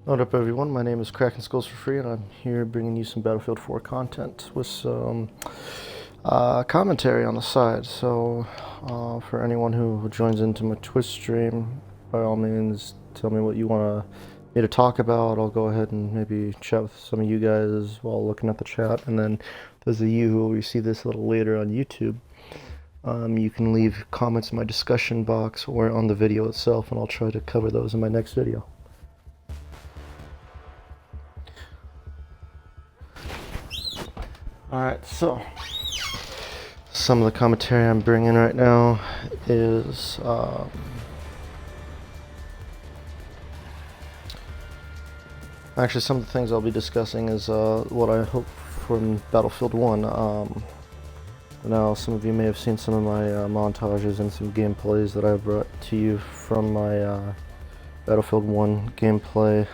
What up, everyone? My name is Cracking Skulls for Free, and I'm here bringing you some Battlefield 4 content with some commentary on the side. So, for anyone who joins into my Twitch stream, by all means, tell me what you want me to talk about. I'll go ahead and maybe chat with some of you guys while looking at the chat. And then, those of you who will receive this a little later on YouTube, you can leave comments in my discussion box or on the video itself, and I'll try to cover those in my next video. Alright, so some of the commentary I'm bringing right now is actually some of the things I'll be discussing is what I hope from Battlefield 1. Now, some of you may have seen some of my montages and some gameplays that I brought to you from my Battlefield 1 gameplay.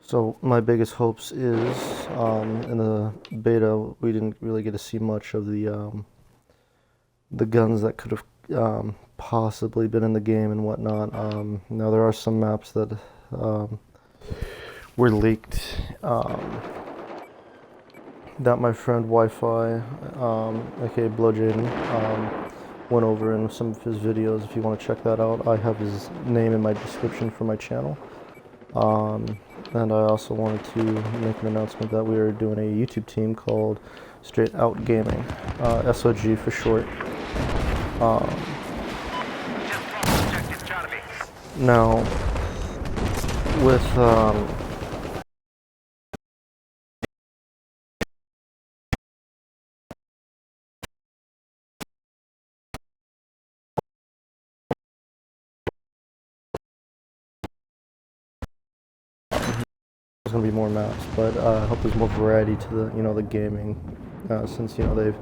So my biggest hopes is in the beta we didn't really get to see much of the guns that could have possibly been in the game and whatnot. Now there are some maps that were leaked that my friend Wi-Fi, aka Blowjaden, went over in some of his videos. If you want to check that out, I have his name in my description for my channel. And I also wanted to make an announcement that we are doing a YouTube team called Straight Out Gaming, SOG for short. Now, with there's gonna be more maps, but I hope there's more variety to the the gaming, since they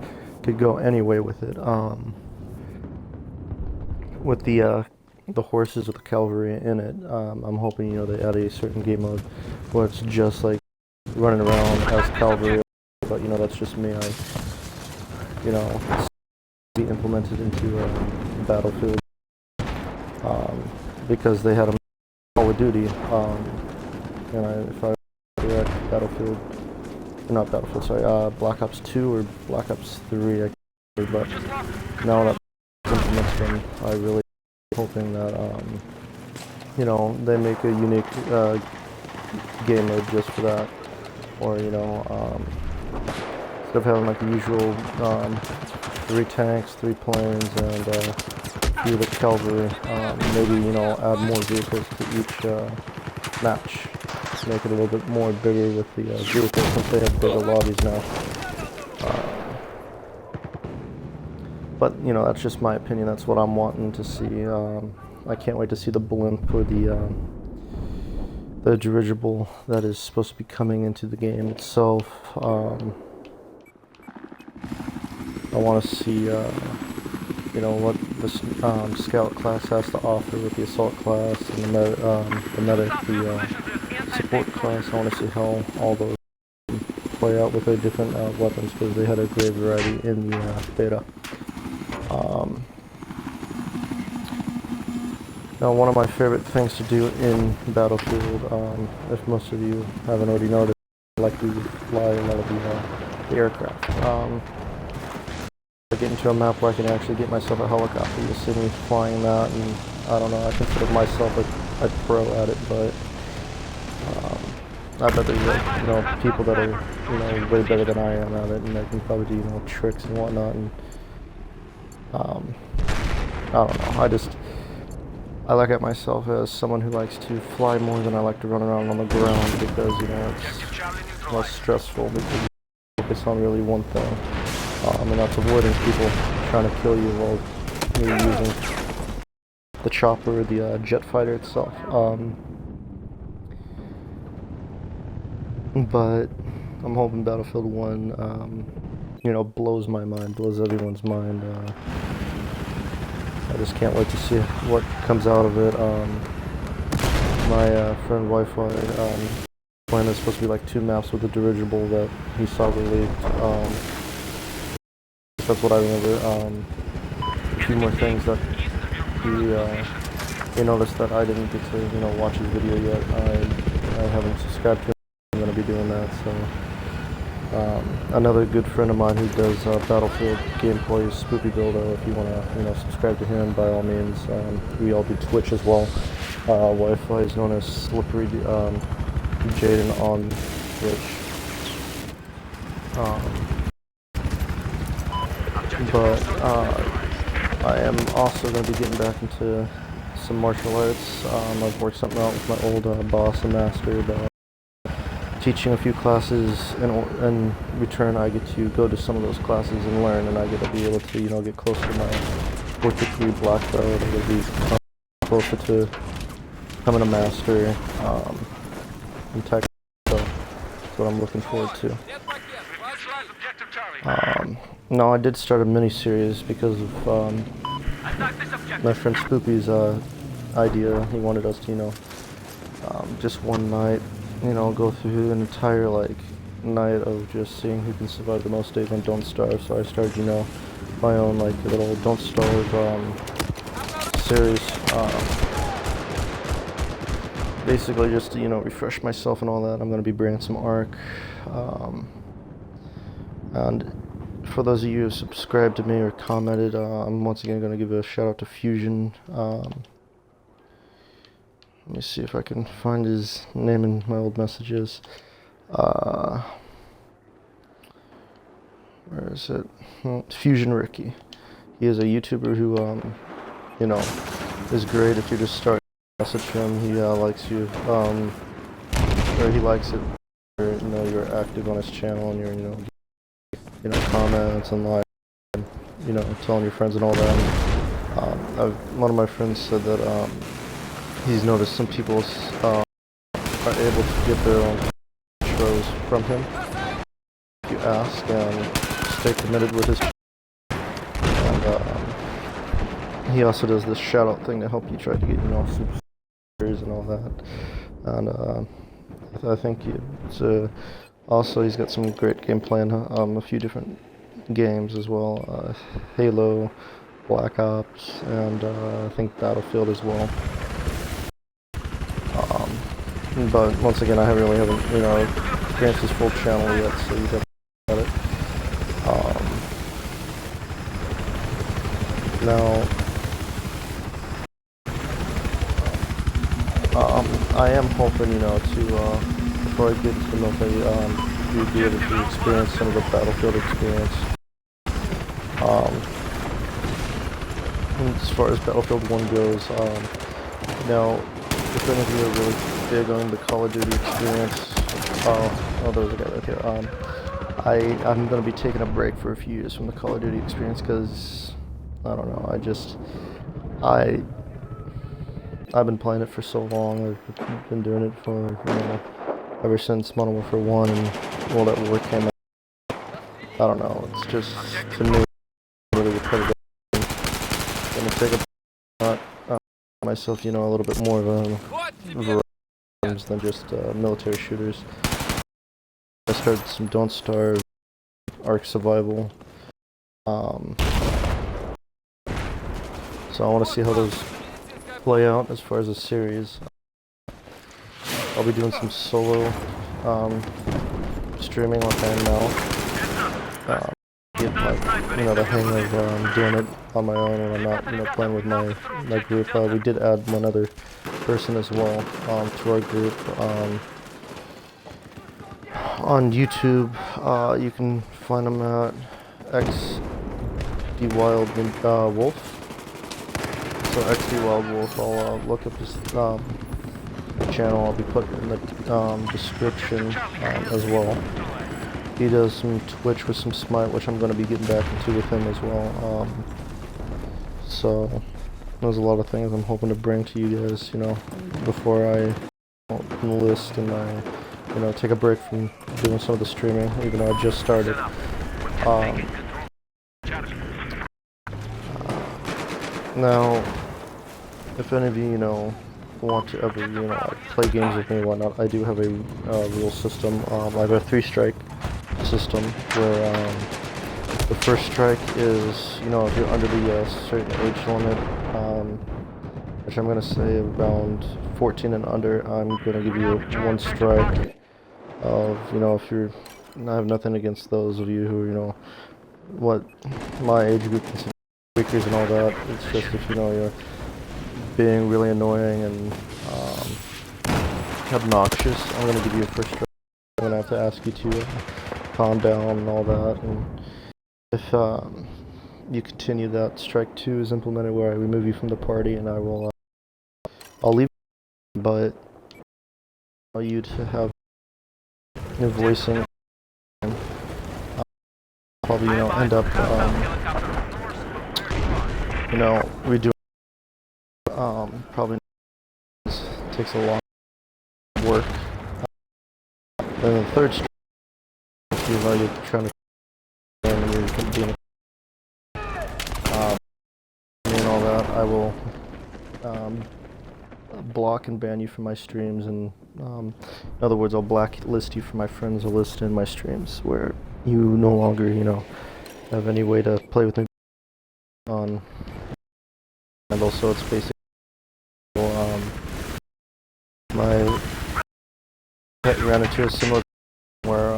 could go any way with it. With the horses with the cavalry in it, I'm hoping they add a certain game mode where it's just like running around as cavalry, but that's just me. Be implemented into Battlefield, because they had a Call of Duty, and if I were at Battlefield, not Battlefield, sorry, Black Ops 2 or Black Ops 3, I can't remember, but now that implements them, I really hoping that they make a unique game mode just for that, or instead of having like the usual 3 tanks, 3 planes, and a few of the cavalry, maybe add more vehicles to each match. Make it a little bit more bigger with the vehicles, since they have bigger lobbies now. But that's just my opinion. That's what I'm wanting to see. I can't wait to see the blimp or the dirigible that is supposed to be coming into the game itself. I want to see what the scout class has to offer with the assault class and the medic, the support class. I want to see how all those play out with their different weapons, because they had a great variety in the beta. Now, one of my favorite things to do in Battlefield, if most of you haven't already noticed, I like to fly a lot of the aircraft. I get into a map where I can actually get myself a helicopter. You'll see me flying that, and I don't know, I consider myself a pro at it, but I bet there's people that are way better than I am at it, and they can probably do tricks and whatnot. And I don't know. I look at myself as someone who likes to fly more than I like to run around on the ground, because it's less stressful, because you focus on really one thing, and that's avoiding people trying to kill you while you're using the chopper or the jet fighter itself. But I'm hoping Battlefield 1 blows my mind, blows everyone's mind. I just can't wait to see what comes out of it. My friend Wi-Fi plan is supposed to be like 2 maps with the dirigible that he saw leaked. That's what I remember. few more things that he noticed that I didn't get to, watch his video yet. I haven't subscribed to him. I'm gonna be doing that. So another good friend of mine who does Battlefield gameplays, Spoopy Builder. If you wanna, subscribe to him, by all means. We all do Twitch as well. Wi-Fi is known as Slippery Jaden on Twitch. But I am also going to be getting back into some martial arts. I've worked something out with my old boss and master about teaching a few classes. In return, I get to go to some of those classes and learn, and I get to be able to, get closer to my 4th degree black belt. I get to be closer to becoming a master in tech. So that's what I'm looking forward to. No, I did start a mini-series because of my friend Spoopy's idea. He wanted us to, just one night, go through an entire, night of just seeing who can survive the most days on Don't Starve. So I started, my own, little Don't Starve series. Basically just to, refresh myself and all that. I'm going to be bringing some Ark. And for those of you who subscribed to me or commented, I'm once again going to give a shout out to Fusion. Let me see if I can find his name in my old messages. Where is it? Fusion Ricky. He is a YouTuber who, is great if you're just starting to message him. He likes you, or he likes it. Or, you're active on his channel and you're, comments and and, telling your friends and all that. One of my friends said that he's noticed some people are able to get their own shows from him if you ask and stay committed with his channel. And he also does this shout out thing to help you try to get, some subscribers and all that. And I think it's also, he's got some great gameplay in a few different games as well. Halo, Black Ops, and I think Battlefield as well. But once again, I haven't experienced his full channel yet, so you definitely got it. Now, I am hoping, to before I get into the military, you'd be able to experience some of the Battlefield experience. As far as Battlefield 1 goes, now, if any of you are really big on the Call of Duty experience, there's a guy right there. I'm going to be taking a break for a few years from the Call of Duty experience because, I don't know, I've been playing it for so long. I've been doing it for, ever since Modern Warfare 1 and World at War came out. I don't know, it's just, to me, really repetitive. I'm going to take myself, a little bit more of a variety than just military shooters. I started some Don't Starve, Ark Survival. So I want to see how those play out as far as a series. I'll be doing some solo streaming like I am now. Get the hang of doing it on my own when I'm not playing with my group. We did add one other person as well to our group. On YouTube, you can find him at XDWildWolf. So XDWildWolf, I'll look up his channel. I'll be putting in the description as well. He does some Twitch with some Smite, which I'm going to be getting back into with him as well. So there's a lot of things I'm hoping to bring to you guys, before I enlist and I, take a break from doing some of the streaming, even though I just started. Now, if any of you, want to ever, play games with me and whatnot, I do have a rule system. I have a 3-strike system where The first strike is, you know, if you're under the certain age limit, which I'm gonna say around 14 and under, I'm gonna give you one strike. Of, you know, if you're, I have nothing against those of you who, you know, what my age group considers tweakers and all that. It's just if, you know, you're being really annoying and obnoxious, I'm gonna give you a first strike. I'm gonna have to ask you to calm down and all that. And if you continue, that strike 2 is implemented where I remove you from the party, and I will I'll leave, but allow you to have your voicing, and probably, you know, end up you know, redoing probably takes a lot of work. Then the third strike, if you know you're trying to and you're being and all that, I will block and ban you from my streams, and in other words, I'll blacklist you from my friends list in my streams, where you no longer, you know, have any way to play with me on. And also, it's basically my pet ran into a similar where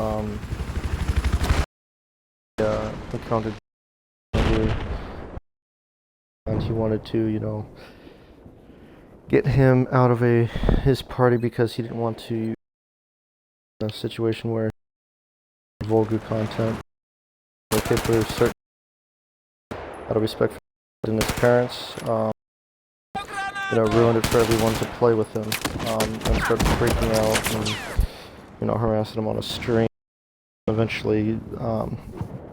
encountered and he wanted to, you know, get him out of his party because he didn't want to in a situation where vulgar content, okay, for certain, out of respect for his parents, you know, ruined it for everyone to play with him, and started freaking out and, you know, harassing him on a stream. Eventually,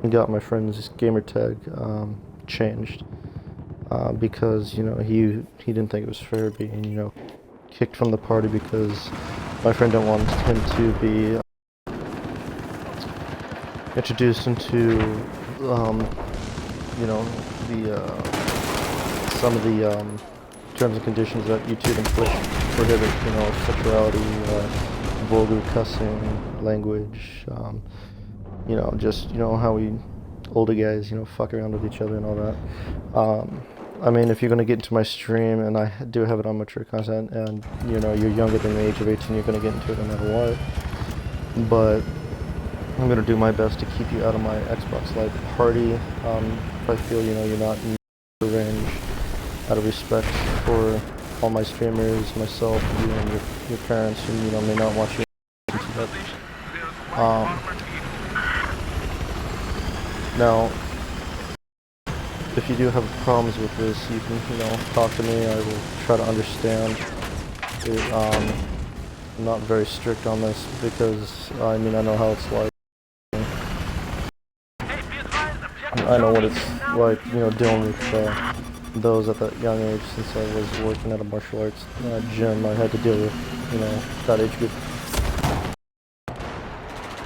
got my friend's gamer tag changed because, you know, he didn't think it was fair being, you know, kicked from the party because my friend didn't want him to be introduced into, you know, some of the terms and conditions that YouTube and Twitch prohibit, you know, sexuality, vulgar cussing, language, you know, just, you know, how we older guys, you know, fuck around with each other and all that. I mean, if you're going to get into my stream, and I do have it on mature content, and, you know, you're younger than the age of 18, you're going to get into it no matter what. But I'm going to do my best to keep you out of my Xbox Live party. If I feel, you know, you're not in the range, out of respect for all my streamers, myself, you and your parents, who, you know, may not watch you. Now, if you do have problems with this, you can, you know, talk to me. I will try to understand. I'm not very strict on this because, I mean, I know how it's like. I know what it's like, you know, dealing with those at that young age. Since I was working at a martial arts gym, I had to deal with, you know, that age group.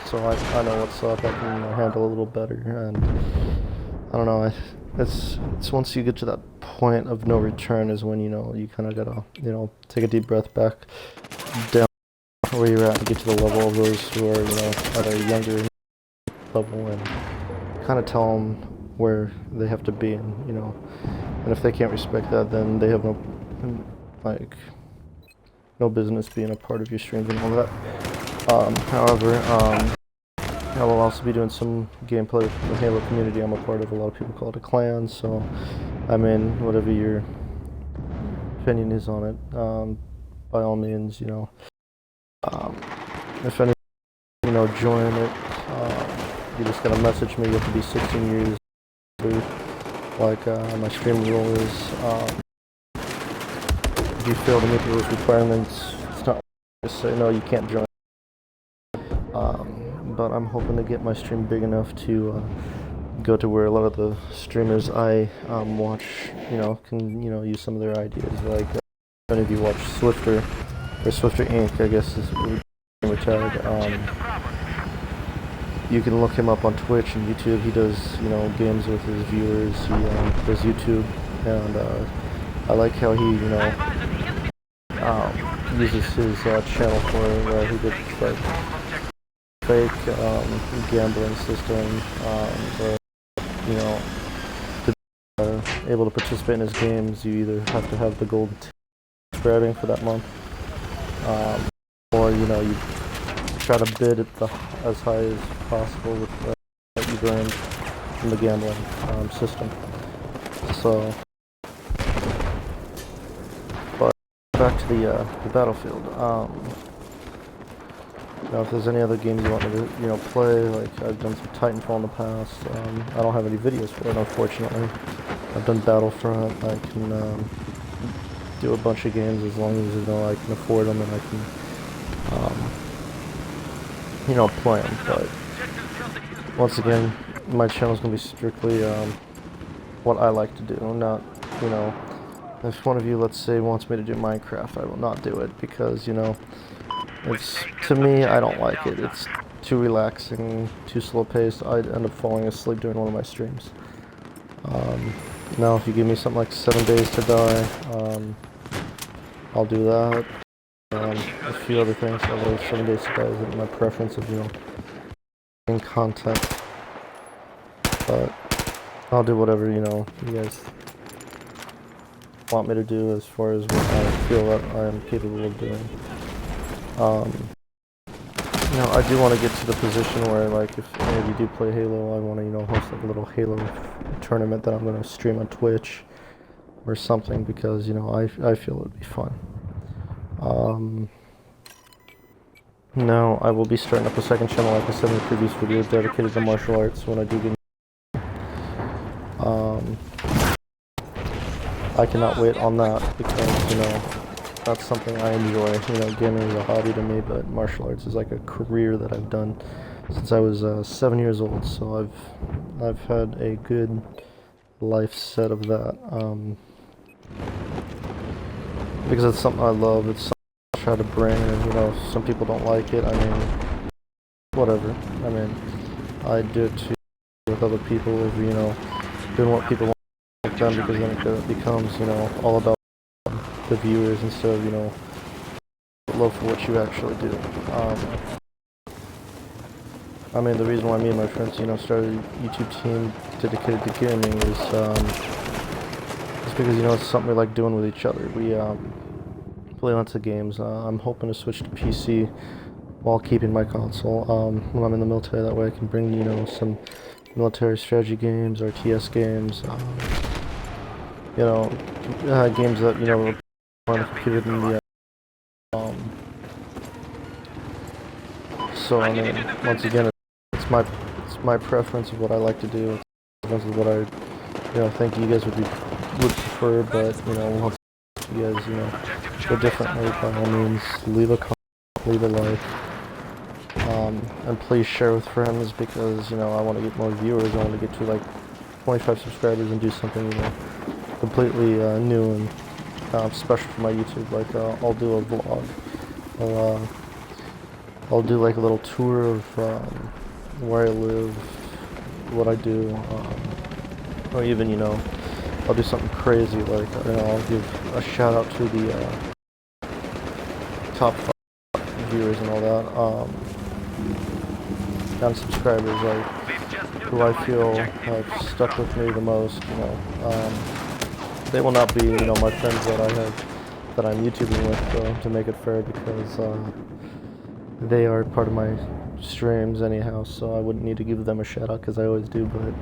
So I know what's up. I can handle a little better, and I don't know. It's once you get to that point of no return is when, you know, you kind of gotta, you know, take a deep breath back down where you're at and get to the level of those who are, you know, at a younger level, and kind of tell them where they have to be, and, you know, and if they can't respect that, then they have no, like, no business being a part of your streams and all that. However, I will also be doing some gameplay with the Halo community. I'm a part of, a lot of people call it a clan, so I mean, whatever your opinion is on it, by all means, you know, if any, you know, join it, you just gotta message me. You have to be 16 years old, like my stream rule is. If you fail to meet those requirements, it's not just say no, you can't join. But I'm hoping to get my stream big enough to go to where a lot of the streamers I watch, you know, can, you know, use some of their ideas. Like, if any of you watch Swifter, or Swifter Inc., I guess is gamer tag. You can look him up on Twitch and YouTube. He does, you know, games with his viewers. He does YouTube, and I like how he, you know, uses his channel for he did like fake gambling system, the you know, to be able to participate in his games, you either have to have the gold subscribing for that month, or you know, you try to bid at the as high as possible with what you've earned from the gambling system. So, but back to the Battlefield. Now, if there's any other games you want me to, you know, play, like I've done some Titanfall in the past. I don't have any videos for it, unfortunately. I've done Battlefront. I can do a bunch of games as long as, you know, I can afford them and I can, you know, play them. But once again, my channel is gonna be strictly what I like to do, not, you know, if one of you, let's say, wants me to do Minecraft, I will not do it because, you know, it's, to me, I don't like it. It's too relaxing, too slow paced. I'd end up falling asleep during one of my streams. Now, if you give me something like 7 Days to Die, I'll do that. A few other things, although 7 Days to Die isn't my preference of, you know, in content. But I'll do whatever, you know, you guys want me to do as far as what I feel that I am capable of doing. You know, I do want to get to the position where, like, if any of you do play Halo, I want to, you know, host like a little Halo tournament that I'm going to stream on Twitch or something, because, you know, I feel it would be fun. Now, I will be starting up a second channel, like I said in the previous video, dedicated to martial arts when I do get. I cannot wait on that because, you know, that's something I enjoy. You know, gaming is a hobby to me, but martial arts is like a career that I've done since I was 7 years old. So I've had a good life set of that, because it's something I love. It's something I try to bring, and, you know, some people don't like it. I mean, whatever. I mean, I do it too with other people, you know, doing what people want them, because then it becomes, you know, all about the viewers instead of, you know, love for what you actually do. I mean, the reason why me and my friends, you know, started a YouTube team dedicated to gaming is because, you know, it's something we like doing with each other. We play lots of games. I'm hoping to switch to PC while keeping my console when I'm in the military. That way I can bring, you know, some military strategy games, RTS games, you know, games that, you know, on the computer than the so I mean, once again, it's my preference of what I like to do. It's what I, you know, think you guys would prefer. But, you know, once you guys, you know, go differently, by all means, leave a comment, leave a like, and please share with friends, because, you know, I want to get more viewers. I want to get to like 25 subscribers and do something, you know, completely new and special for my YouTube. Like, I'll do a vlog, or I'll do like a little tour of where I live, what I do, or even, you know, I'll do something crazy, like, you know, I'll give a shout out to the top 5 viewers and all that, and subscribers, like, who I feel have stuck with me the most, you know. They will not be, you know, my friends that I'm YouTubing with, to make it fair, because they are part of my streams anyhow, so I wouldn't need to give them a shout out, because I always do. But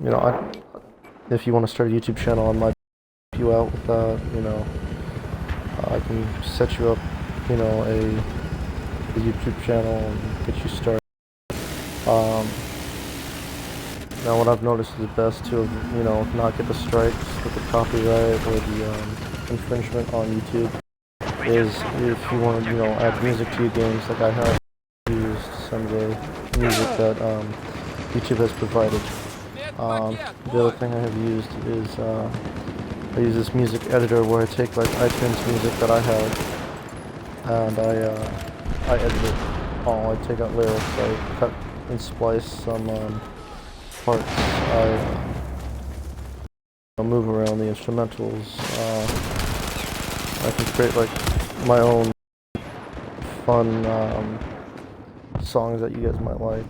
you know, if you want to start a YouTube channel, I might help you out with that. You know, I can set you up, you know, a YouTube channel and get you started. Now, what I've noticed is best to, you know, not get the strikes with the copyright or the infringement on YouTube is if you want to, you know, add music to your games. Like, I have used some of the music that YouTube has provided. The other thing I have used is I use this music editor where I take like iTunes music that I have, and I edit it all. I take out lyrics, I cut and splice some parts, I move around the instrumentals. I can create like my own fun songs that you guys might like.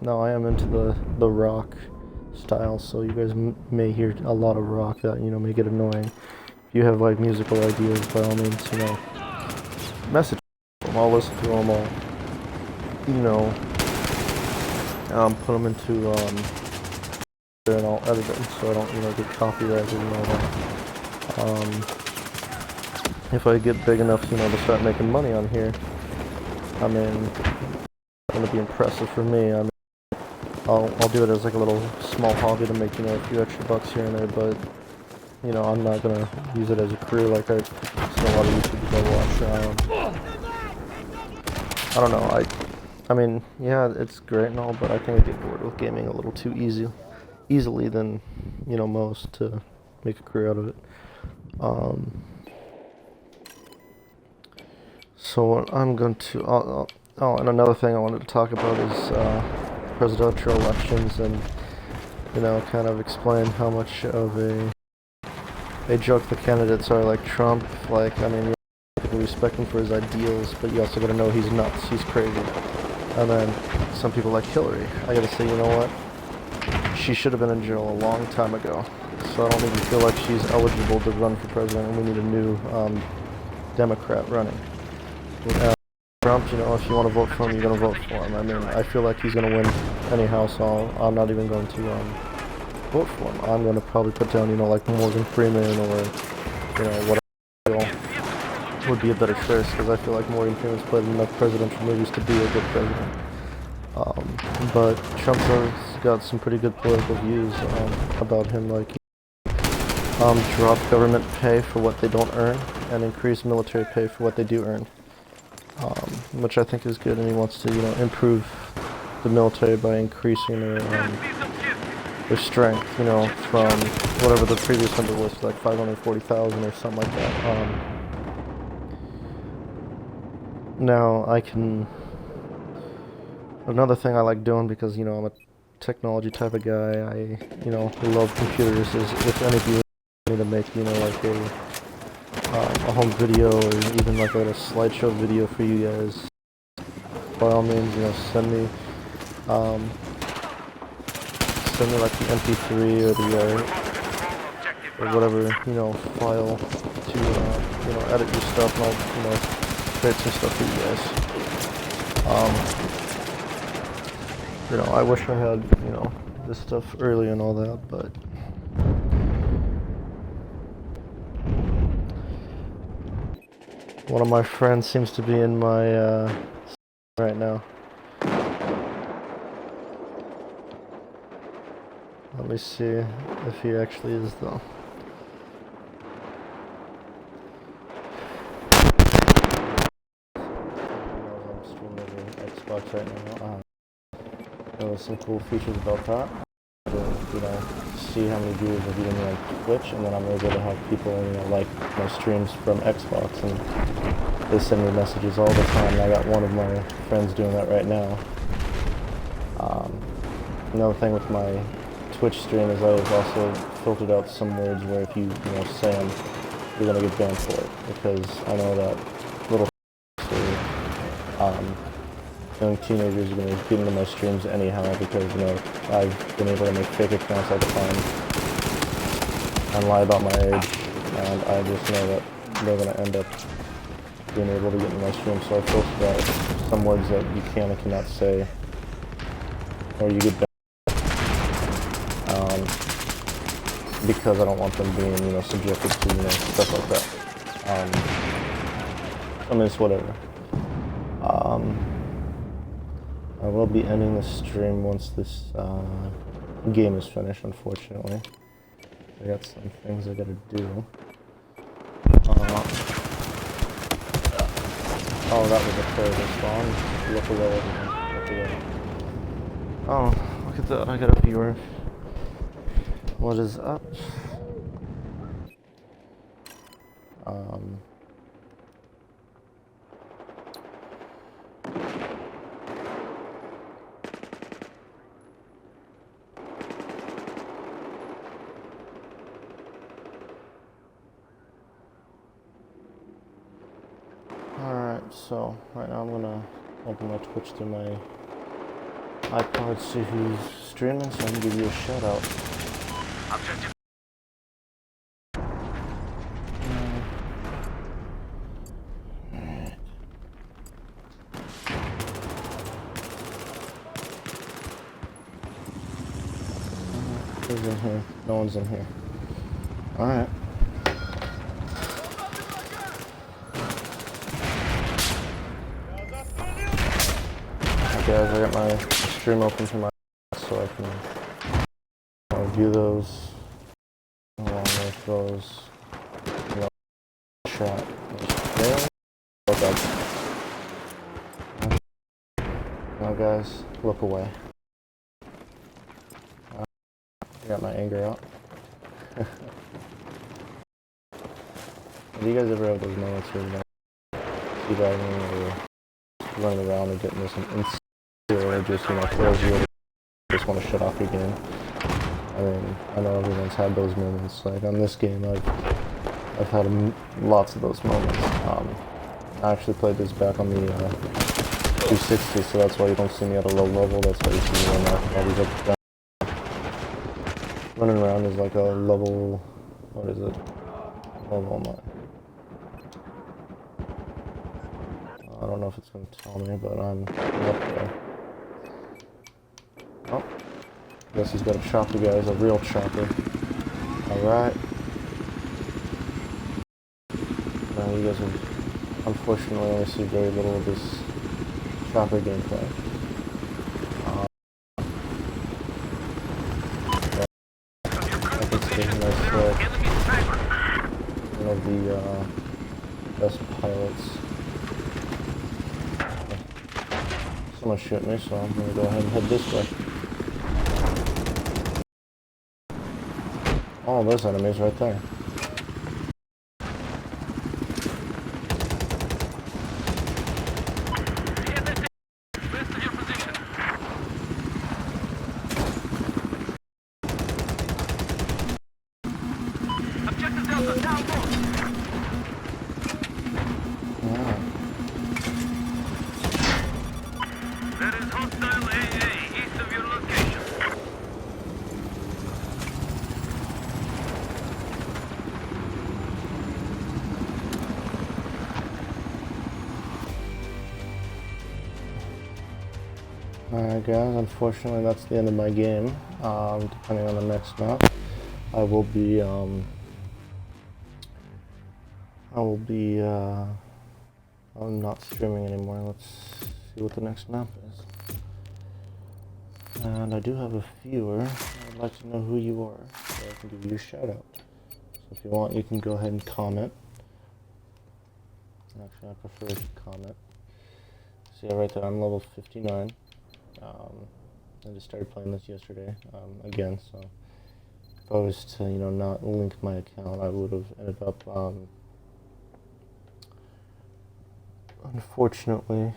Now I am into the rock style, so you guys may hear a lot of rock that may get annoying. If you have like musical ideas, by all means, message them. I'll listen to them all. Put them into and I'll edit them so I don't get copyrighted and all that. If I get big enough, to start making money on here, it's gonna be impressive for me. I'll do it as like a little small hobby to make a few extra bucks here and there, but I'm not gonna use it as a career like I've seen a lot of YouTubers I watch. I don't know. Yeah, it's great and all, but I think I get bored with gaming a little too easily than most to make a career out of it. So what I'm going to and another thing I wanted to talk about is presidential elections, and kind of explain how much of a joke the candidates are. Like Trump, people respect him for his ideals, but you also gotta know he's nuts, he's crazy. And then some people like Hillary, I gotta say, you know what? She should have been in jail a long time ago. So I don't even feel like she's eligible to run for president, and we need a new Democrat running. Trump, if you want to vote for him, you're going to vote for him. I feel like he's going to win anyhow, so I'm not even going to vote for him. I'm going to probably put down, like Morgan Freeman or, what I feel would be a better choice, because I feel like Morgan Freeman's played enough presidential movies to be a good president. But Trump's got some pretty good political views about him, like drop government pay for what they don't earn and increase military pay for what they do earn. Which I think is good, and he wants to, improve the military by increasing their strength, from whatever the previous number was, like 540,000 or something like that. Now another thing I like doing, because, I'm a technology type of guy, I, love computers, is if any of you need to make, like a home video, or even like a slideshow video for you guys, by all means, send me like the MP3 or the or whatever, file to edit your stuff, and I'll create some stuff for you guys. I wish I had this stuff early and all that, but one of my friends seems to be in my right now. Let me see if he actually is, though. I'm streaming over Xbox right now. There's some cool features about that. See how many viewers are viewing me on Twitch, and then I'm able to have people, like my streams from Xbox, and they send me messages all the time. And I got one of my friends doing that right now. Another thing with my Twitch stream is I've also filtered out some words where if you say them, you're gonna get banned for it, because I know that little young teenagers are going to get into my streams anyhow, because I've been able to make fake accounts all the time and lie about my age, and I just know that they're going to end up being able to get into my stream. So I filtered out some words that you can and cannot say, or you get banned, because I don't want them being subjected to stuff like that. It's whatever. I will be ending the stream once this game is finished, unfortunately. I got some things I gotta do. Oh, that was a terrible spawn. Look away, everyone. Look away. Oh, look at that. I got a viewer. What is up? So right now I'm gonna open my Twitch through my iPod, see who's streaming, so I can give you a shout out. Objective. Who's in here? No one's in here. Alright. Guys, I got my stream open to my so I can view those along with those, you know, chat. Now guys, look away. I got my anger out. Do you guys ever have those moments where you know, teabagging or running around and getting this instant or just, you know, throws you over, just want to shut off your game? I mean, I know everyone's had those moments. Like on this game, I've had lots of those moments. I actually played this back on the 260, so that's why you don't see me at a low level. That's why you see me on all these up down. Running around is like a level. What is it? Level am I don't know if it's going to tell me, but I'm up there. Oh, guess he's got a chopper, guys, a real chopper. Alright. Now you guys will unfortunately only see very little of this chopper gameplay. I can see him as one of the best pilots. Someone's shooting me, so I'm gonna go ahead and head this way. Oh, those enemies right there. Objective Delta, down low. That is hostile AA, east of your location. Alright guys, unfortunately that's the end of my game. Depending on the next map, I will be I'm not streaming anymore. Let's see what the next map is. And I do have a viewer. I'd like to know who you are, so I can give you a shout out. So if you want, you can go ahead and comment. Actually, I prefer if you comment. See right there, I'm level 59. I just started playing this yesterday, again, so if I was to, you know, not link my account, I would have ended up, unfortunately,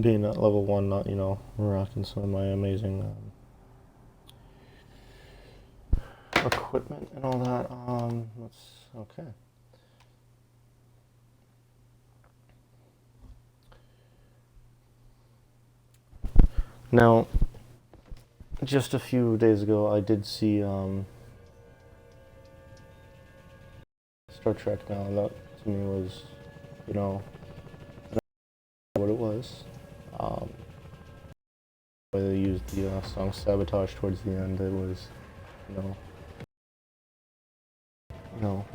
being at level 1, not, you know, rocking some of my amazing, equipment and all that, okay. Now, just a few days ago, I did see Star Trek. Now, that to me was, you know, what it was. The way they used the song "Sabotage" towards the end, it was, you know,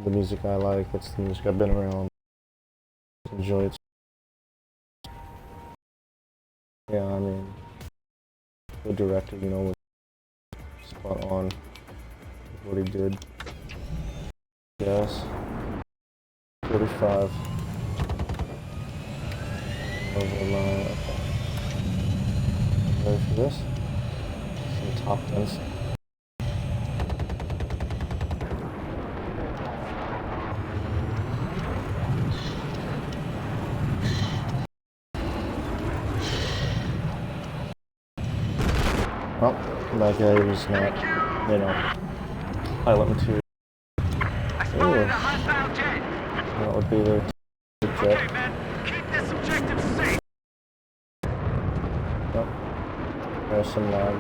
the music I like. That's the music I've been around. Enjoy it. Yeah, I mean, the director, you know, was spot on with what he did. Yes. 45. Over line. Okay. Ready for this? Some top 10s. Well, that guy was not, you know, pilot material. Ooh. Spotted a hostile jet. That would be their Okay, jet. men. Keep this objective safe. Yep. There's some lag.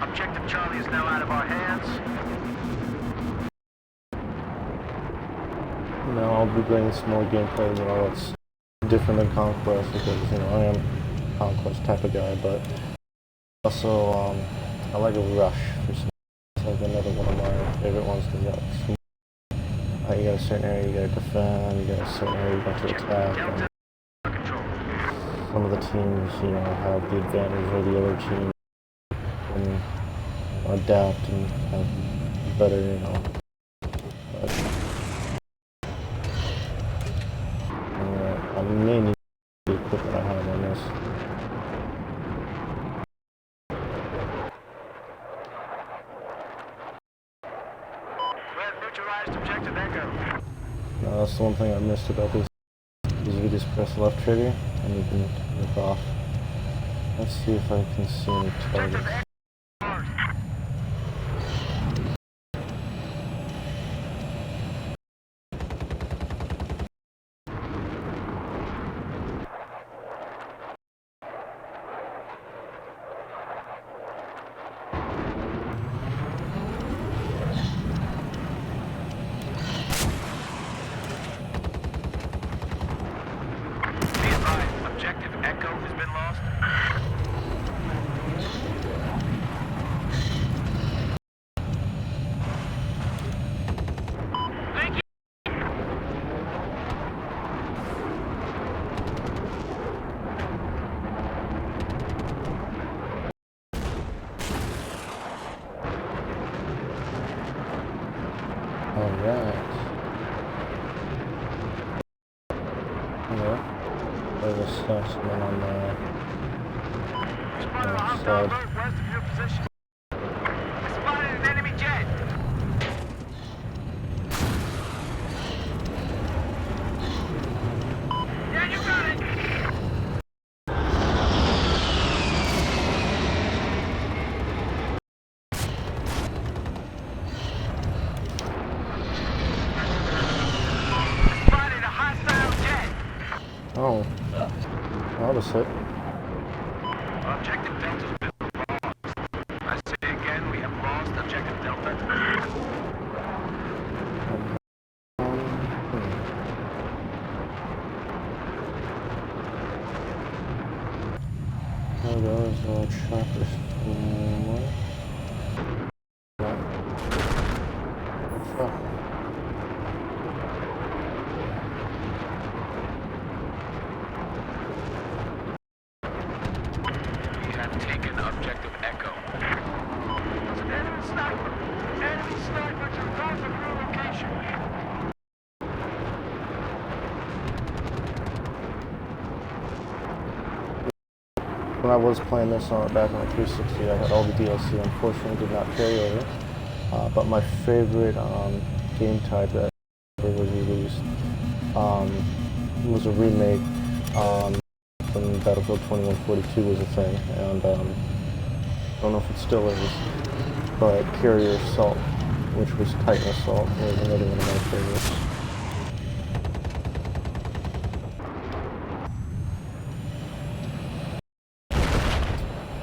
Objective Charlie is now out of our hands. Now I'll be bringing some more gameplay, you know, it's different than Conquest because, you know, I am a Conquest type of guy, but also, I like a Rush for some. It's like another one of my favorite ones because you got a certain area you gotta defend, you got a certain area you got to attack, and some of the teams, you know, have the advantage over the other team and adapt and have better, you know, I may need the equipment I have on this. We have neutralized objective Echo. Now, that's the one thing I missed about this, is you just press the left trigger and you can look off. Let's see if I can see any targets. Be advised, objective Echo has been lost. Thank you. Alright. Yeah. There's a specimen on the Spotted a left hostile side. boat west of your position. We spotted an enemy jet. Yeah, you got it. Spotted a hostile jet. Oh. That was hit. Objective Delta's been lost. I say again, we have lost objective Delta. There goes trappers. We have taken objective Echo. There's an enemy sniper. Enemy sniper to north of your location. When I was playing this on back on the 360, I had all the DLC. Unfortunately, did not carry over. But my favorite game type that was released was a remake when Battlefield 2142 was a thing, and I don't know if it still is, but Carrier Assault, which was Titan Assault, was another one of my favorites.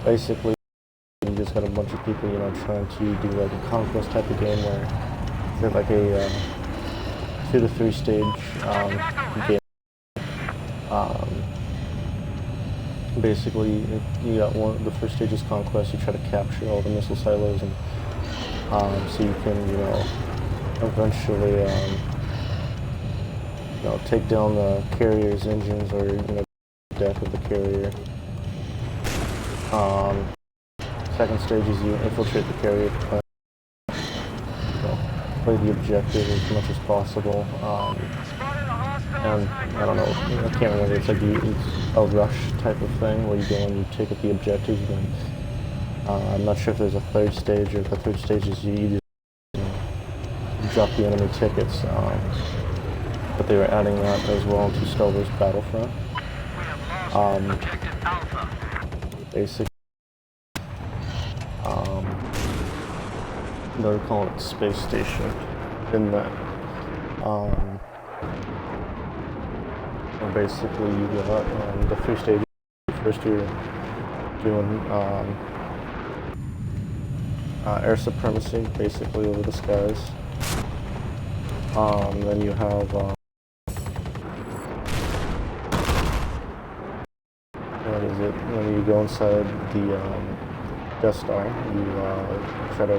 Basically, you just got a bunch of people, you know, trying to do like a conquest type of game where they're like a 2 to 3 stage game. Basically, you got the first stage is conquest. You try to capture all the missile silos, and so you can, you know, eventually, you know, take down the carrier's engines or, you know, deck of the carrier. Second stage is you infiltrate the carrier, play the objective as much as possible. And I don't know, I can't remember. It's like it's a rush type of thing where you go and you take up the objectives. And I'm not sure if there's a third stage, or if the third stage is you just, you know, drop the enemy tickets. but they were adding that as well to Star Wars Battlefront. We have lost objective Alpha. Basically, they're calling it Space Station in that. And basically, you got the three stages. First, you're doing air supremacy, basically over the skies. Then you have what is it? When you go inside the Death Star, you try to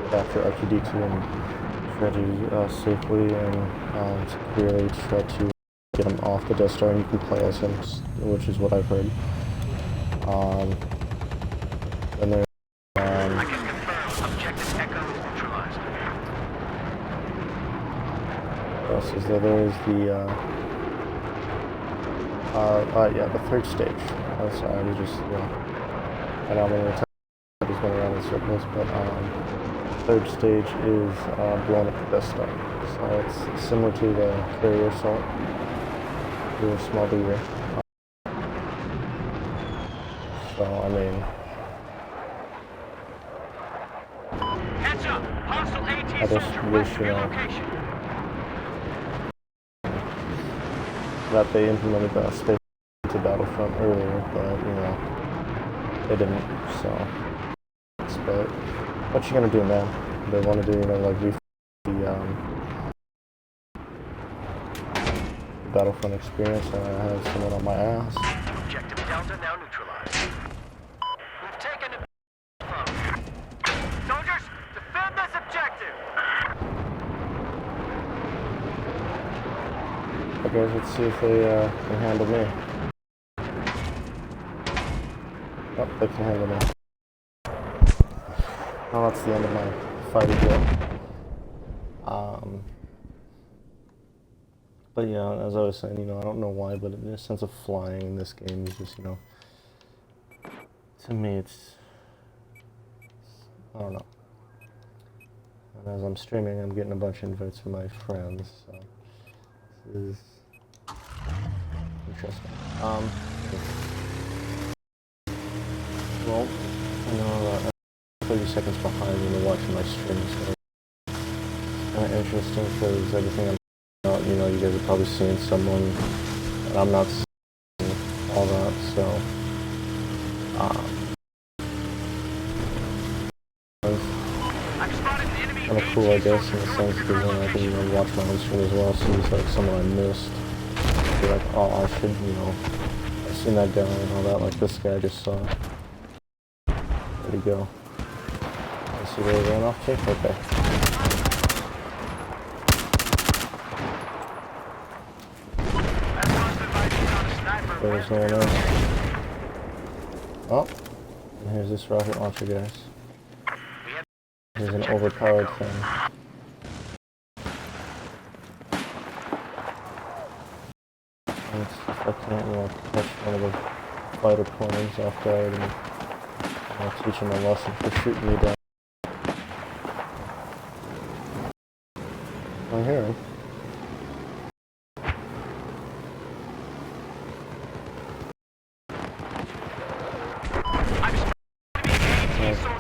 capture R2-D2 and try to safely and securely try to get him off the Death Star, and you can play as him, which is what I've heard. And there's I can confirm objective Echo is neutralized. what else is there? There's the yeah, the third stage. Oh, sorry, we just I know I'm gonna tell just going around in circles, but third stage is blowing up the Death Star. So it's similar to the carrier assault to a small degree. So I mean, Heads up! Hostile AT I just soldier wish, west of your you know, location. that they implemented the space to Battlefront earlier, but you know, they didn't. So, but what you gonna do, man? They want to do, you know, like the Battlefront experience, and I have someone on my ass. Objective Delta now neutralized. We've taken it. Soldiers, defend this objective! Okay, let's see if they can handle me. Oh, they can handle me. Oh, that's the end of my fighter jet. But yeah, as I was saying, you know, I don't know why, but the sense of flying in this game is just, you know, to me it's I don't know. And as I'm streaming, I'm getting a bunch of invites from my friends, so this is interesting. Well, you know, I'm 30 seconds behind when you're watching my stream, so it's kind of interesting because everything I'm out, you know, you guys are probably seeing someone, and I'm not seeing all that, so kind of cool, I guess, in the sense that then I can, you know, watch my own stream as well, see it's like someone I missed, be like, oh, I should, you know, I've seen that guy and all that, like this guy I just saw. Where'd he go? Let's see where he ran off to? Okay. There's no one else. Oh, and here's this rocket launcher, guys. Here's an overpowered thing. And it's if I can't, you know, catch one of the fighter planes off guard and, you know, teach him a lesson for shooting me down. I hear him.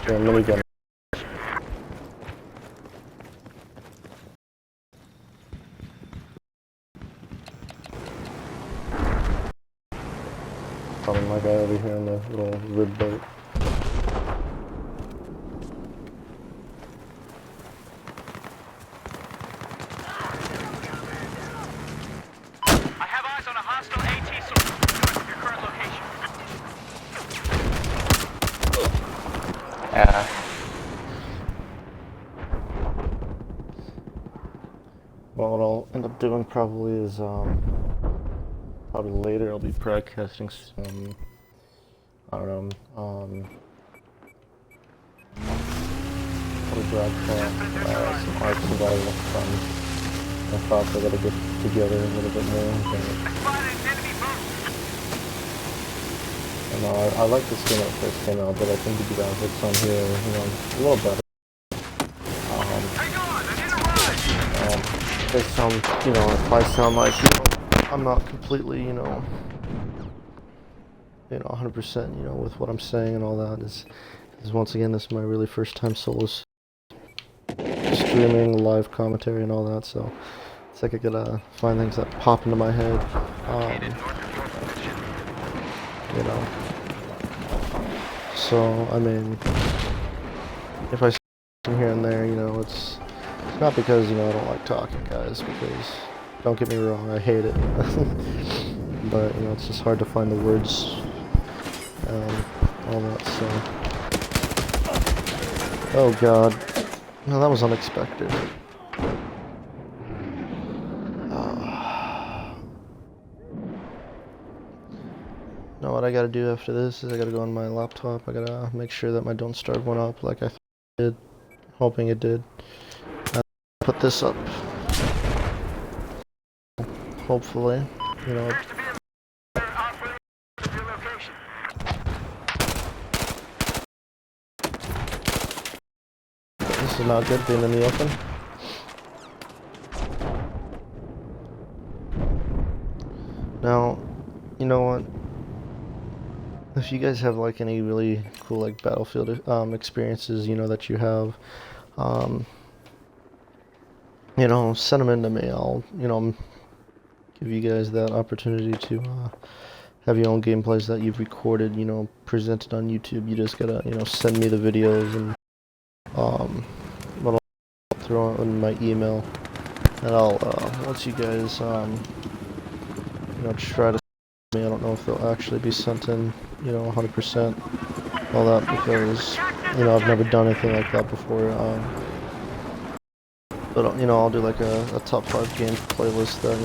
Yeah, minigun. Probably my guy over here in the little rib boat. I have eyes on a hostile AT soldier north of your current location. Yeah. Well, what I'll end up doing probably is, probably later I'll be broadcasting some, I don't know, probably broadcast some Ark Survival fun. I thought I gotta get together a little bit more. And I like this game when it first came out, but I think the graphics on here, you know, a little better. They sound, if I sound like, I'm not completely, 100%, with what I'm saying and all that is once again, this is my really first time solo streaming, live commentary and all that, so it's like I gotta find things that pop into my head, so, I mean, if I say here and there, it's not because, I don't like talking, guys, because, don't get me wrong, I hate it, but, it's just hard to find the words, all that, so. Oh god. No, that was unexpected. Now what I gotta do after this is I gotta go on my laptop, I gotta make sure that my Don't Starve went up like I did, hoping it did. Put this up. Hopefully, This is not good being in the open. Now, you know what? If you guys have like any really cool like Battlefield experiences, that you have, send them in to me. I'll, give you guys that opportunity to have your own gameplays that you've recorded, presented on YouTube. You just gotta, send me the videos and what I'll throw in my email, and I'll once you guys try to me. I don't know if they'll actually be sent in, 100%, all that, because, I've never done anything like that before, but, I'll do like a top 5 game playlist that,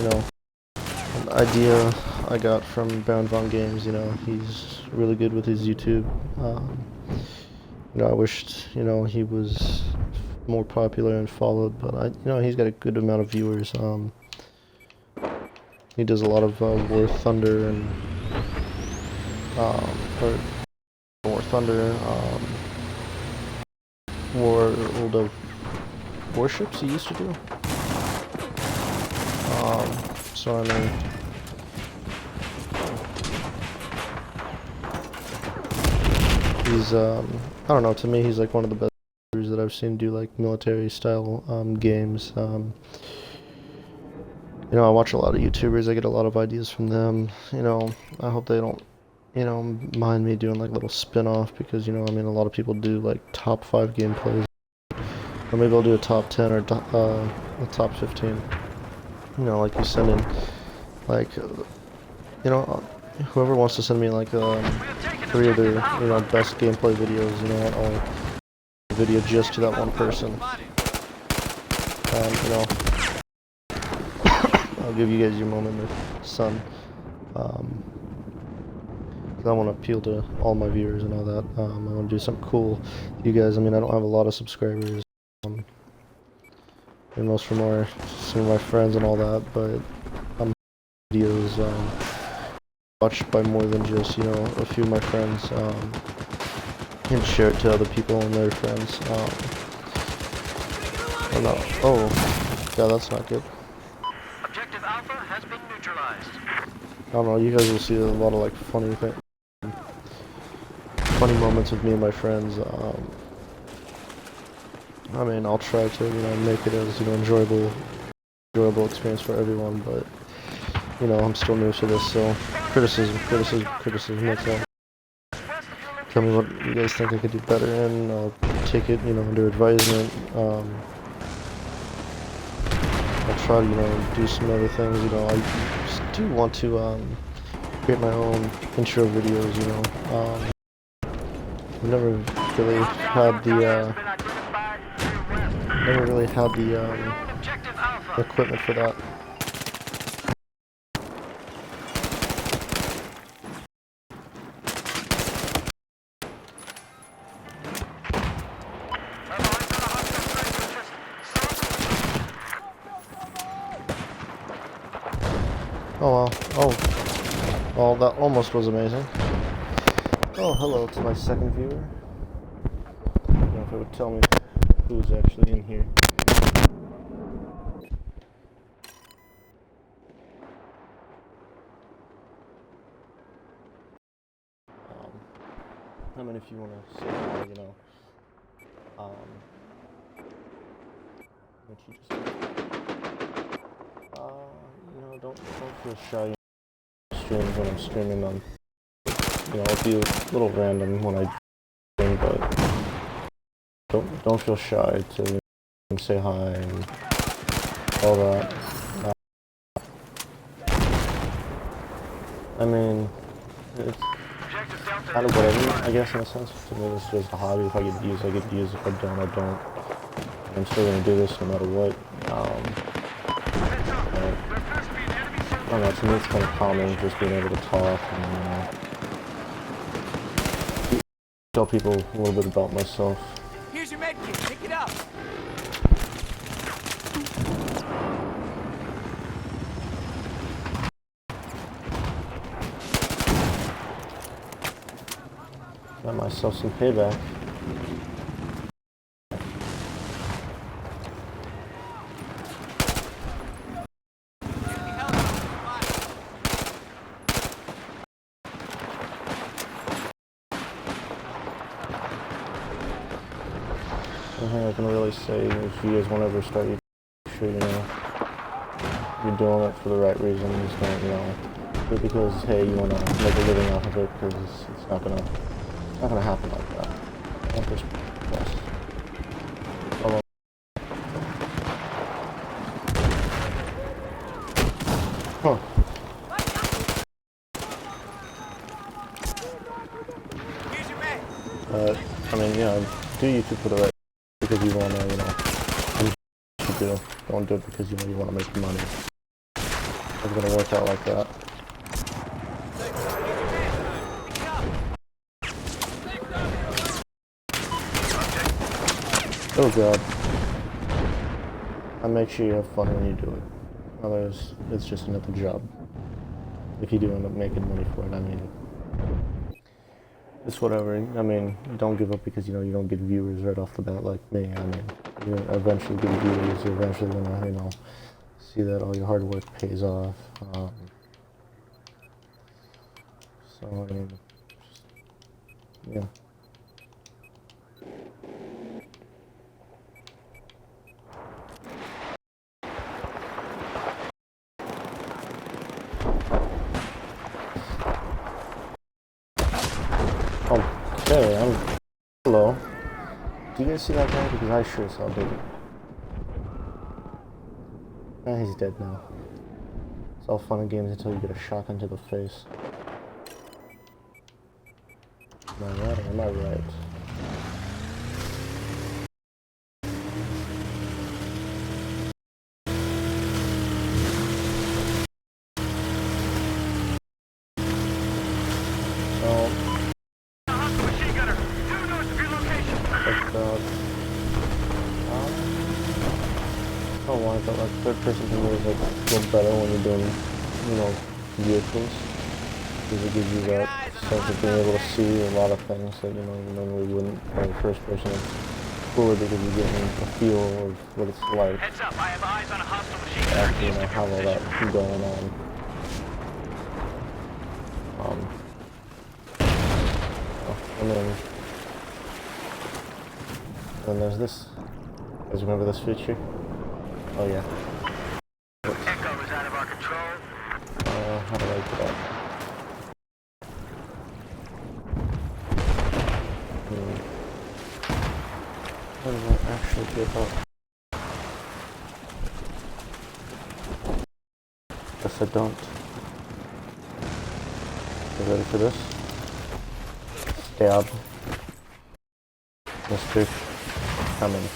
an idea I got from Baron Von Games, he's really good with his YouTube, I wished, he was more popular and followed, but he's got a good amount of viewers, he does a lot of War Thunder and War Thunder, World of Warships he used to do. So I mean, he's I don't know. To me, he's like one of the best that I've seen do like military style games. I watch a lot of YouTubers, I get a lot of ideas from them, I hope they don't, mind me doing like little spin-off, because, a lot of people do like top 5 gameplays, or maybe I'll do a top 10 or a top 15, like you send in, like, whoever wants to send me like 3 of their, best gameplay videos, I'll video just to that one person, I'll give you guys your moment of sun. I want to appeal to all my viewers and all that. I want to do something cool. You guys, I don't have a lot of subscribers. And most of them are some of my friends and all that, but videos watched by more than just, a few of my friends. And share it to other people and their friends. Oh, yeah, that's not good. Alpha has been neutralized. I don't know, you guys will see a lot of like funny moments with me and my friends. I'll try to, make it as, enjoyable experience for everyone, but, I'm still new to this, so criticism, that's all. Tell me what you guys think I could do better, and I'll take it, under advisement. I'll try to, do some other things, I just do want to, create my own intro videos, I've never really had the, equipment for that. Oh wow. Oh. Well, that almost was amazing. Oh, hello to my second viewer. I don't know if it would tell me who's actually in here. I mean, if you want to say, you know, what you just, you know, don't feel shy in streams when I'm streaming them. You know, it'll be a little random when I stream, but don't feel shy to say hi and all that. I mean, it's kind of whatever, I guess, in a sense. To me, it's just a hobby. If I get views, I get views. If I don't, I don't. I'm still gonna do this no matter what. I don't know, to me it's kind of calming just being able to talk and, tell people a little bit about myself. Here's your med kit. Pick it up. Got myself some payback. Nothing I can really say. If you guys want to ever start, you sure you know you're doing it for the right reasons. Don't, you know, do it because hey, you want to make a living off of it, because it's not gonna happen like that. Don't just yes. Hello. Huh. Here's your med. I mean, you know, do YouTube for the right because you want to, you know, don't do it because you know you want to make money. It's gonna work out like that. Oh god. And make sure you have fun when you do it. Otherwise, it's just another job. If you do end up making money for it, I mean, it's whatever. I mean, don't give up because, you know, you don't get viewers right off the bat like me. I mean, you're eventually get viewers. You're eventually gonna, you know, see that all your hard work pays off. So, I mean, just, yeah. Okay, hello. Do you guys see that guy? Because I sure as hell didn't. He's dead now. It's all fun and games until you get a shotgun to the face. Am I right or am I right? But like third person to me is like a little better when you're doing, you know, vehicles. Because it gives you that sense of being able to see a lot of things that, you know, you normally wouldn't. Or first person is cooler because you're getting a feel of what it's like. Heads up, I have eyes on a hostile machine gunner After, you east know, of have your all that position. going on. And then there's this. You guys remember this feature? Oh yeah. Echo is out of our control. How do I get up? How do I actually get up? Guess I don't. You ready for this? Stab. Mr. Coming.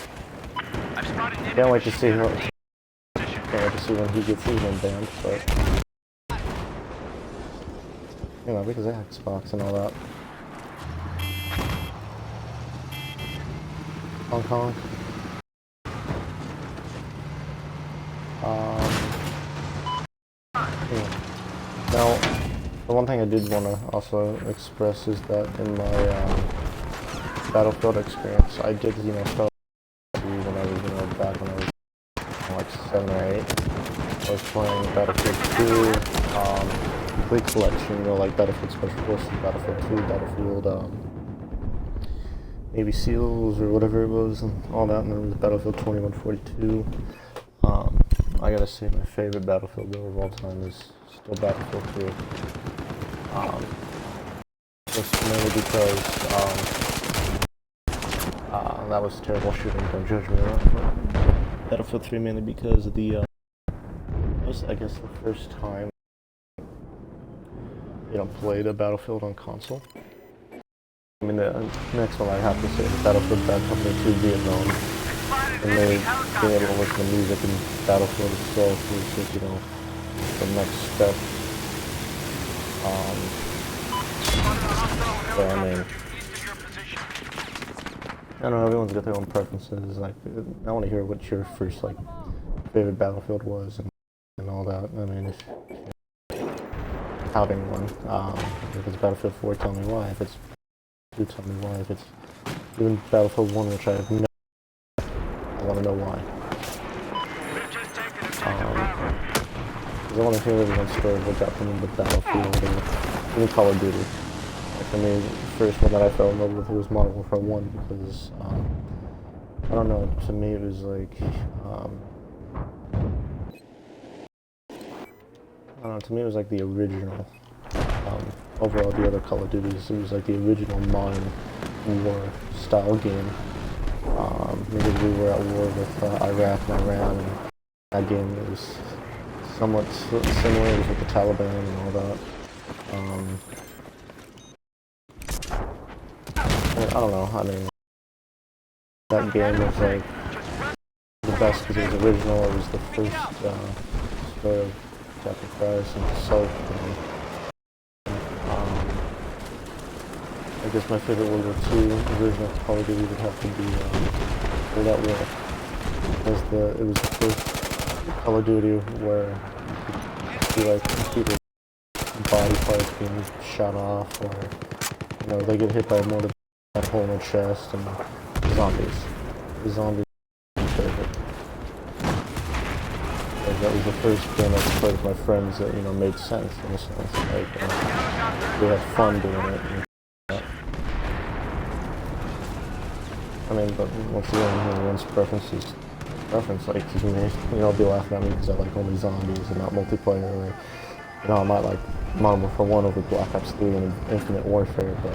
I've spotted enemy Can't wait to machine see gunner how. position. Can't wait to see when he gets his one banned, but you know, because of Xbox and all that. Hong Kong. Yeah. Now, the one thing I did want to also express is that in my Battlefield experience, I did, you know, start when I was, you know, back when I was like 7 or 8. I was playing Battlefield 2, Complete Collection, you know, like Battlefield Special Forces, Battlefield 2, Battlefield Navy SEALs or whatever it was and all that, and then there was Battlefield 2142. I gotta say my favorite Battlefield game of all time is still Battlefield 3. Just mainly because that was terrible shooting, don't judge me on it. Battlefield 3 mainly because of the, that was I guess the first time played a Battlefield on console. I mean, the next one I have to say is Battlefield Bad Company 2 Vietnam. And they being able to listen to music in Battlefield itself was just, the next step. So I mean, I don't know, everyone's got their own preferences. Like, I want to hear what your first, favorite Battlefield was and all that. I mean, if outing one. If it's Battlefield 4, tell me why. If it's 2, tell me why. If it's even Battlefield 1, which I have no, I want to know why. Because I want to hear everyone's story of what got them into Battlefield or even Call of Duty. For me, the first one that I fell in love with was Modern Warfare 1 because, I don't know, to me it was like, I don't know, to me it was like the original. Over all the other Call of Duties, it was like the original modern war style game. Because we were at war with Iraq and Iran, and that game was somewhat similar. It was with the Taliban and all that. I don't know, I mean, that game was like the best because it was original. It was the first story of sacrifice and self. I guess my favorite World War II original Call of Duty would have to be World at War. It was the first Call of Duty where you could see like people's body parts being shot off, or they get hit by a mortar, a hole in their chest, and zombies. The zombies were my favorite. That was the first game I played with my friends that made sense in a sense. Like we had fun doing it. I mean, but once again, everyone's preference is preference. Like, you may be laughing at me because I like only zombies and not multiplayer, or, I might like Modern Warfare 1 over Black Ops 3 and Infinite Warfare, but,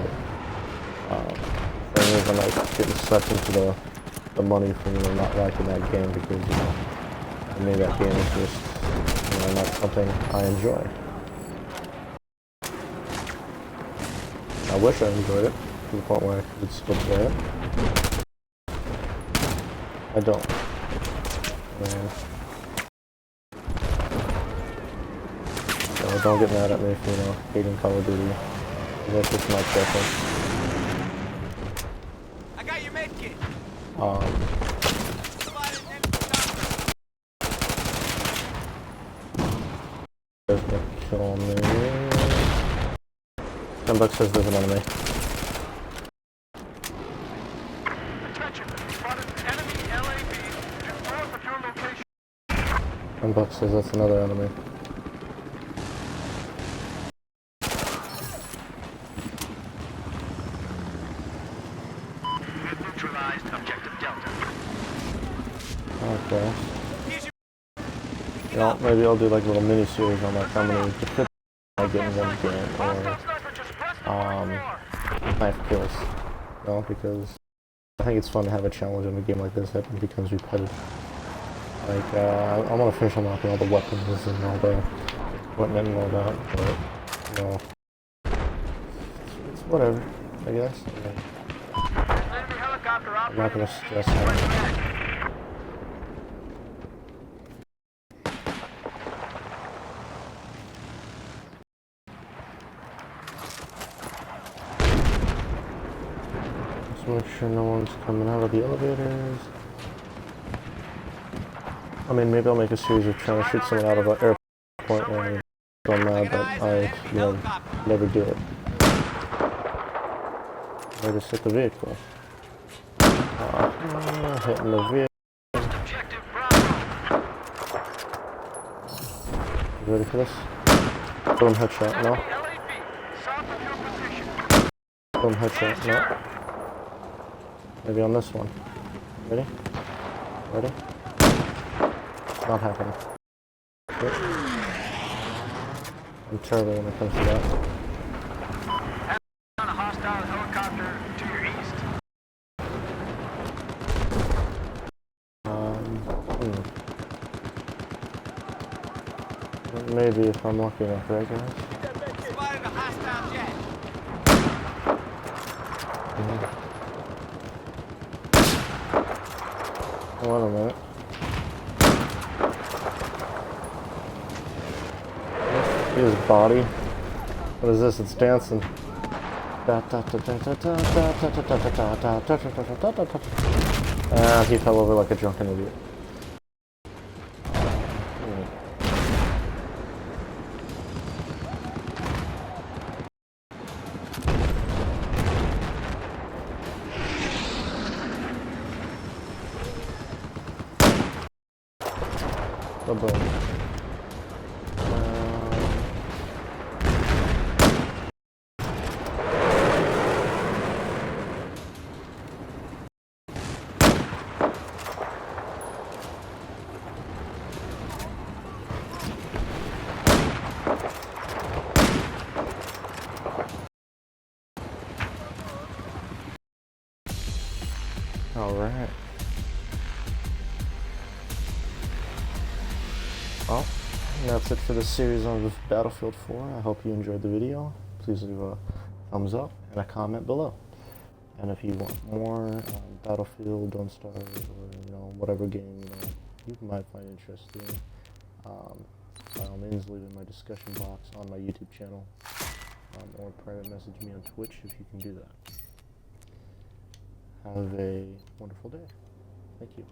the thing is, I might get sucked into the money from, not liking that game because, to me that game is just, not something I enjoy. I wish I enjoyed it to the point where I could still play it. I don't. Man. So don't get mad at me for, hating Call of Duty. That's just my preference. I got your med kit. There's gonna kill me. $10 says there's an enemy. $10 says that's another enemy. Neutralized objective Delta. Okay. Maybe I'll do like a little mini series on like how many defense I get in one game, or knife kills. Because I think it's fun to have a challenge in a game like this that becomes repetitive. Like, I want to finish unlocking all the weapons and all the equipment and all that, but, it's whatever, I guess. I'm not gonna stress out. Just make sure no one's coming out of the elevators. I mean, maybe I'll make a series of trying to shoot someone out of an airport and I'm mad that I, never do it. I just hit the vehicle. Hitting the vehicle. You ready for this? Boom, headshot, no. Boom, headshot, no. Maybe on this one. Ready? Ready? Not happening. Good. I'm terrible when it comes to that. On a hostile helicopter to your east. Maybe if I'm lucky enough, right guys? Spotted a hostile jet. Wait a minute. His body. What is this? It's dancing. Ah, he fell over like a drunken idiot. Boom. All right. Well, that's it for this series on Battlefield 4. I hope you enjoyed the video. Please leave a thumbs up and a comment below. And if you want more Battlefield, Don't Starve, or whatever game you might find interesting, by all means leave it in my discussion box on my YouTube channel, or private message me on Twitch if you can do that. Have a wonderful day. Thank you.